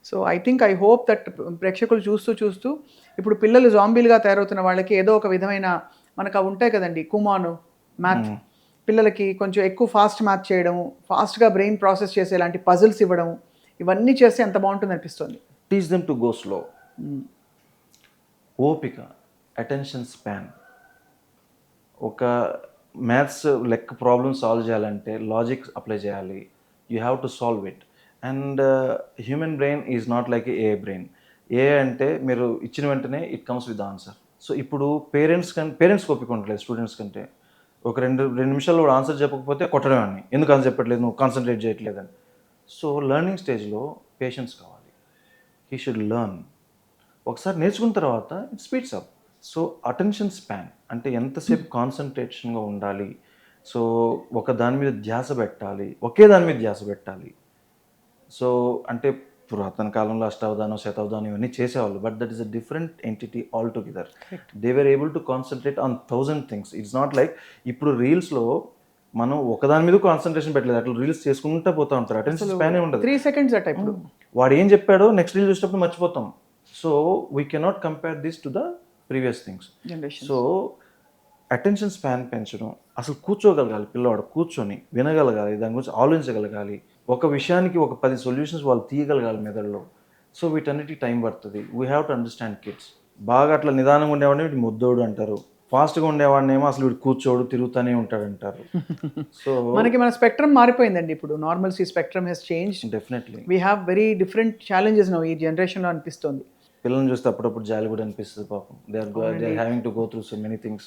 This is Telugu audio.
సో ఐ హోప్ దట్ ప్రేక్షకులు చూస్తూ చూస్తూ ఇప్పుడు పిల్లలు జాంబీలుగా తయారవుతున్న వాళ్ళకి ఏదో ఒక విధమైన మనకు అవి ఉంటాయి కదండి కుమాను మ్యాథ్ పిల్లలకి కొంచెం ఎక్కువ ఫాస్ట్ మ్యాథ్ చేయడం ఫాస్ట్గా బ్రెయిన్ ప్రాసెస్ చేసేలాంటి పజిల్స్ ఇవ్వడం ఇవన్నీ చేస్తే ఎంత బాగుంటుంది అనిపిస్తుంది. Teach them to go slow. ఓపిక, అటెన్షన్ స్పాన్. ఒక మ్యాథ్స్ లెక్క ప్రాబ్లమ్ సాల్వ్ చేయాలంటే లాజిక్ అప్లై చేయాలి. You have to solve it. And human brain is not like A brain. A అంటే మీరు ఇచ్చిన వెంటనే it comes with answer. So ఇప్పుడు పేరెంట్స్కి ఓపిక ఉండలేదు స్టూడెంట్స్ కంటే. ఒక రెండు నిమిషాల్లో వాడు ఆన్సర్ చెప్పకపోతే కొట్టడమని, ఎందుకు ఆన్సర్ చెప్పట్లేదు, నువ్వు కాన్సన్ట్రేట్ చేయట్లేదని. సో లెర్నింగ్ స్టేజ్లో పేషెన్స్ కావాలి. He should learn. ఒకసారి నేర్చుకున్న తర్వాత it speeds up. So attention span అంటే ఎంతసేపు కాన్సన్ట్రేషన్గా ఉండాలి. సో ఒక దాని మీద ధ్యాస పెట్టాలి, ఒకే దాని మీద ధ్యాస పెట్టాలి. సో అంటే పురాతన కాలంలో అష్టావధానం శతావధానం ఇవన్నీ చేసేవాళ్ళు, but that is a different entity all together. They were able to concentrate on 1000 things. It's not like ఇప్పుడు రీల్స్లో మనం ఒకదాని మీద కాన్సన్ట్రేషన్ పెట్టలేదు, అట్లా రీల్స్ చేసుకుంటూ పోతూ ఉంటారు. అటెన్షన్ స్పానే ఉండదు. 3 seconds అట ఇప్పుడు. వాడు ఏం చెప్పాడో నెక్స్ట్ రీల్ చూసినప్పుడు మర్చిపోతాం. So we cannot compare this to the previous things. Generation. So attention span పెంచడం, అసలు కూర్చోగలగాలి పిల్లవాడు, కూర్చొని వినగలగాలి, దాని గురించి ఆలోచించగలగాలి, ఒక విషయానికి ఒక 10 సొల్యూషన్స్ వాళ్ళు తీయగలగాలి మెదడులో. సో వీటన్నిటికి టైం పడుతుంది. We have to understand kids. బాగా అట్లా నిదానంగా ఉండేవాడిని వీటి ముద్దోడు అంటారు, ఫాస్ట్గా ఉండేవాడినేమో అసలు వీడు కూర్చోడు తిరుగుతూనే ఉంటాడు అంటారు. సో మనకి మన స్పెక్ట్రమ్ మారిపోయిందండి ఇప్పుడు. Normalcy spectrum has change. Definitely we have very different challenges now ఈ జనరేషన్లో అనిపిస్తుంది. పిల్లల్ని చూస్తే అప్పుడప్పుడు జాలి కూడా అనిపిస్తుంది పాపం. They are having to go through so many things.